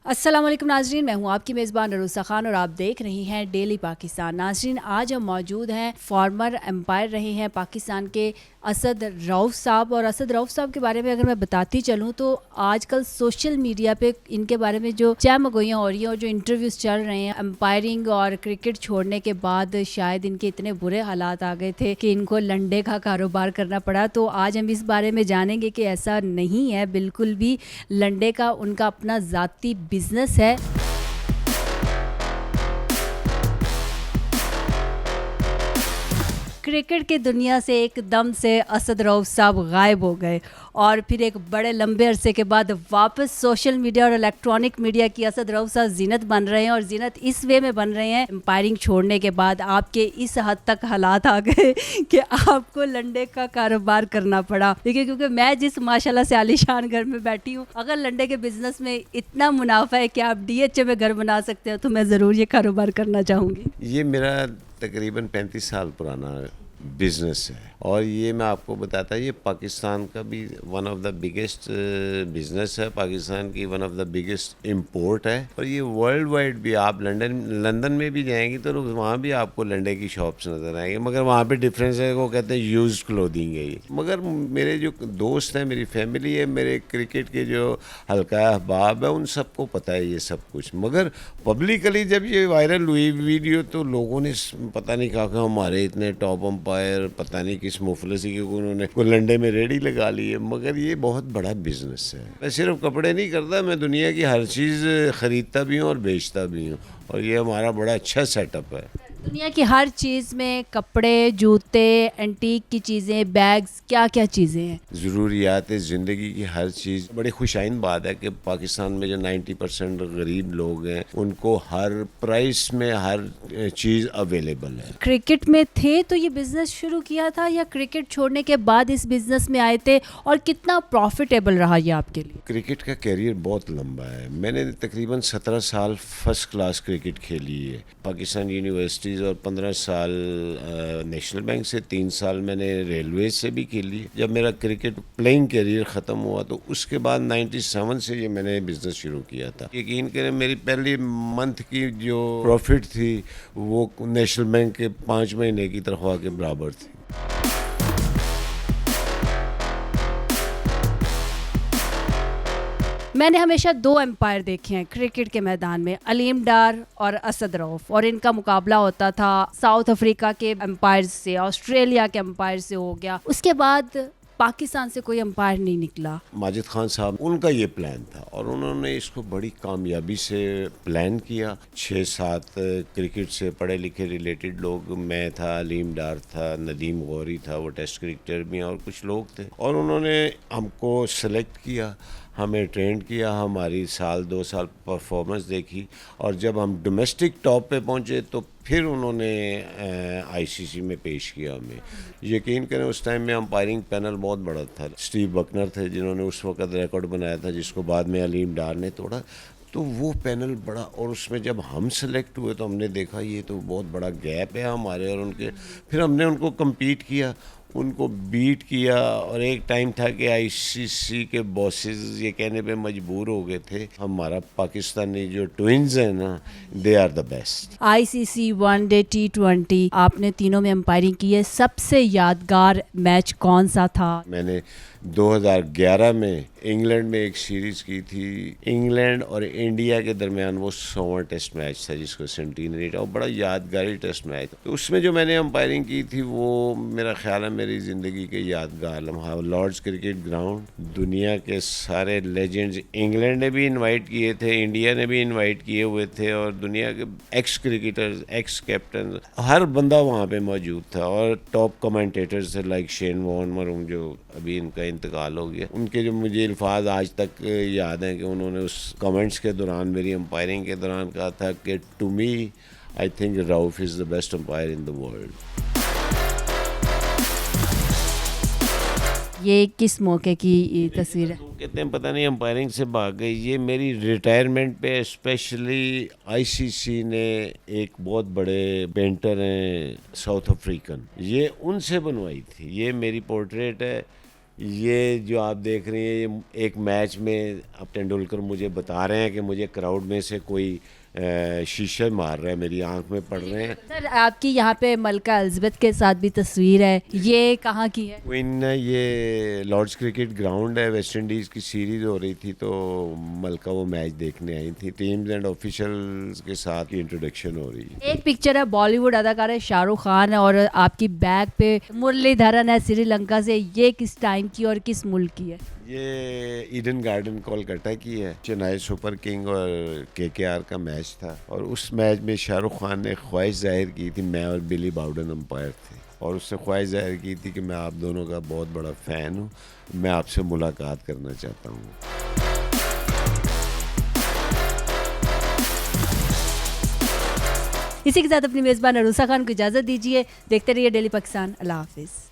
अस्सलाम वालेकुम नाजरीन, मैं हूँ आपकी मेज़बान अरूसा खान और आप देख रही हैं डेली पाकिस्तान। नाजरीन, आज हम मौजूद हैं फॉर्मर एम्पायर रहे हैं पाकिस्तान के असद रऊफ़ साहब। और असद रऊफ़ साहब के बारे में अगर मैं बताती चलूँ तो आजकल सोशल मीडिया पे इनके बारे में जो चहमगोइयाँ हो रही हैं और जो इंटरव्यूज़ चल रहे हैं, एम्पायरिंग और क्रिकेट छोड़ने के बाद शायद इनके इतने बुरे हालात आ गए थे कि इनको लंडे का कारोबार करना पड़ा। तो आज हम इस बारे में जानेंगे कि ऐसा नहीं है बिल्कुल भी। लंडे का उनका अपना ज़ाती बिजनेस है। क्रिकेट की दुनिया से एकदम से असद रऊफ़ साहब गायब हो गए और फिर एक बड़े लंबे अरसे के बाद वापस सोशल मीडिया और इलेक्ट्रॉनिक मीडिया की असद रऊफ़ साहब जीनत बन रहे हैं। और जीनत इस वे में बन रहे हैं, एम्पायरिंग छोड़ने के बाद आपके इस हद तक हालात आ गए कि आपको लंडे का कारोबार करना पड़ा। देखिए, क्योंकि मैं जिस माशाल्लाह से आलीशान घर में बैठी हूँ, अगर लंडे के बिजनेस में इतना मुनाफा है कि आप DHA में घर बना सकते हो तो मैं ज़रूर ये कारोबार करना चाहूँगी। ये मेरा तकरीबन 35 साल पुराना बिज़नेस है और ये मैं आपको बताता, ये पाकिस्तान का भी one of the biggest business है, पाकिस्तान की one of the biggest import है। और ये वर्ल्ड वाइड भी, आप लंदन में भी जाएंगी तो वहाँ भी आपको लंडे की शॉप्स नज़र आएंगी, मगर वहाँ पे डिफरेंस है, वो कहते हैं यूज्ड क्लोथिंग है ये। मगर मेरे जो दोस्त हैं, मेरी फैमिली है, मेरे क्रिकेट के जो हल्का अहबाब है, उन सबको पता है ये सब कुछ। मगर पब्लिकली जब ये वायरल हुई वीडियो तो लोगों ने पता नहीं कहा कि हमारे इतने टॉप अंपायर पता नहीं किस मुफलसी की उन्होंने को लंडे में रेडी लगा ली है। मगर ये बहुत बड़ा बिजनेस है। मैं सिर्फ कपड़े नहीं करता, मैं दुनिया की हर चीज़ ख़रीदता भी हूँ और बेचता भी हूँ, और ये हमारा बड़ा अच्छा सेटअप है। दुनिया की हर चीज़ में कपड़े, जूते, एंटीक की चीज़ें, बैग्स, क्या क्या चीज़ें हैं? ज़रूरियात ज़िंदगी की हर चीज़। बड़ी खुशाइन बात है कि पाकिस्तान में जो 90% गरीब लोग हैं उनको हर प्राइस में हर चीज़ अवेलेबल है। क्रिकेट में थे तो ये बिज़नेस शुरू किया था या क्रिकेट छोड़ने के बाद इस बिज़नेस में आए थे, और कितना प्रॉफिटेबल रहा ये आपके लिए? क्रिकेट का कैरियर बहुत लंबा है। मैंने तकरीबन 17 साल फर्स्ट क्लास क्रिकेट खेली है पाकिस्तान यूनिवर्सिटीज़, और 15 साल नेशनल बैंक से, 3 साल मैंने रेलवे से भी खेली। जब मेरा क्रिकेट प्लेइंग कैरियर ख़त्म हुआ तो उसके बाद 97 से ये मैंने बिज़नेस शुरू किया था। यकीन करें, मेरी पहली मंथ की जो प्रॉफिट थी वो नेशनल बैंक के 5 महीने की तनख्वाह के बराबर थी। मैंने हमेशा 2 एम्पायर देखे हैं क्रिकेट के मैदान में, अलीम डार और असद रऊफ़, और इनका मुकाबला होता था साउथ अफ्रीका के एम्पायर से, ऑस्ट्रेलिया के एम्पायर से हो गया। उसके बाद पाकिस्तान से कोई एम्पायर नहीं निकला। माजिद खान साहब, उनका ये प्लान था और उन्होंने इसको बड़ी कामयाबी से प्लान किया। 6-7 क्रिकेट से पढ़े लिखे रिलेटेड लोग, मैं था, अलीम डार था, नदीम गौरी था, वो टेस्ट क्रिकेटर भी हैं, और कुछ लोग थे, और उन्होंने हमको सेलेक्ट किया, हमें ट्रेंड किया, हमारी 1-2 साल परफॉर्मेंस देखी, और जब हम डोमेस्टिक टॉप पे पहुंचे तो फिर उन्होंने ICC में पेश किया हमें। यकीन करें, उस टाइम में अंपायरिंग पैनल बहुत बड़ा था। स्टीव बकनर थे जिन्होंने उस वक्त रिकॉर्ड बनाया था, जिसको बाद में अलीम डार ने तोड़ा। तो वो पैनल बड़ा, और उसमें जब हम सेलेक्ट हुए तो हमने देखा ये तो बहुत बड़ा गैप है हमारे और उनके। फिर हमने उनको कम्पीट किया, उनको बीट किया, और एक टाइम था कि ICC के बॉसेस ये कहने पे मजबूर हो गए थे, हमारा पाकिस्तानी जो ट्विंस हैं ना, they are the best. ICC one day, T20 आपने तीनों में एम्पायरिंग की है। सबसे यादगार मैच कौन सा था? मैंने 2011 में इंग्लैंड में एक सीरीज़ की थी, इंग्लैंड और इंडिया के दरमियान। वो 100वां टेस्ट मैच था जिसको सेंटिनरी, और बड़ा यादगारी टेस्ट मैच था। तो उसमें जो मैंने अंपायरिंग की थी वो मेरा ख्याल है मेरी ज़िंदगी के यादगार लम्हा। लॉर्ड्स क्रिकेट ग्राउंड, दुनिया के सारे लेजेंड्स इंग्लैंड ने भी इनवाइट किए थे, इंडिया ने भी इनवाइट किए हुए थे, और दुनिया के एक्स क्रिकेटर्स, एक्स कैप्टन, हर बंदा वहाँ पे मौजूद था, और टॉप कमेंटेटर्स थे लाइक शेन वॉर्न मरूम, जो अभी इनका इंतकाल हो गया। उनके जो मुझे अल्फाज आज तक याद हैं कि उन्होंने उस कमेंट्स के दौरान, मेरी अंपायरिंग के दौरान कहा था कि to me I think Rauf is the best umpire in the world. ये किस मौके की तस्वीर है? कहते हैं पता नहीं अंपायरिंग से भाग गई। ये मेरी रिटायरमेंट पे स्पेशली ICC ने एक बहुत बड़े पेंटर हैं साउथ अफ्रीकन, ये उनसे बनवाई थी। ये मेरी पोर्ट्रेट है یہ جو آپ دیکھ رہے ہیں یہ ایک میچ میں اب ٹینڈولکر مجھے بتا رہے ہیں کہ مجھے کراؤڈ میں سے کوئی شیشے مار رہا ہے، میری آنکھ میں پڑ رہے ہیں. سر آپ کی یہاں پہ ملکہ الزبتھ کے ساتھ بھی تصویر ہے، یہ کہاں کی ہے؟ کوئن یہ لارڈس کرکٹ گراؤنڈ ہے، ویسٹ انڈیز کی سیریز ہو رہی تھی تو ملکہ وہ میچ دیکھنے آئی تھی. ٹیمز اینڈ آفیشلز کے ساتھ کی انٹروڈکشن ہو رہی ہے. ایک پکچر ہے بالی ووڈ اداکار ہے شاہ رخ خان اور آپ کی بیک پہ مرلی دھرن ہے سری لنکا سے، یہ کس ٹائم کی اور کس ملک کی ہے؟ یہ ایڈن گارڈن کولکتہ کی ہے. چنائی سپر کنگ اور KKR کا میچ تھا اور اس میچ میں شاہ رخ خان نے خواہش ظاہر کی تھی، میں اور بلی باؤڈن امپائر تھے، اور اس نے خواہش ظاہر کی تھی کہ میں آپ دونوں کا بہت بڑا فین ہوں، میں آپ سے ملاقات کرنا چاہتا ہوں. اسی کے ساتھ اپنی میزبان عروسہ خان کو اجازت دیجیے. دیکھتے رہیے ڈیلی پاکستان. اللہ حافظ.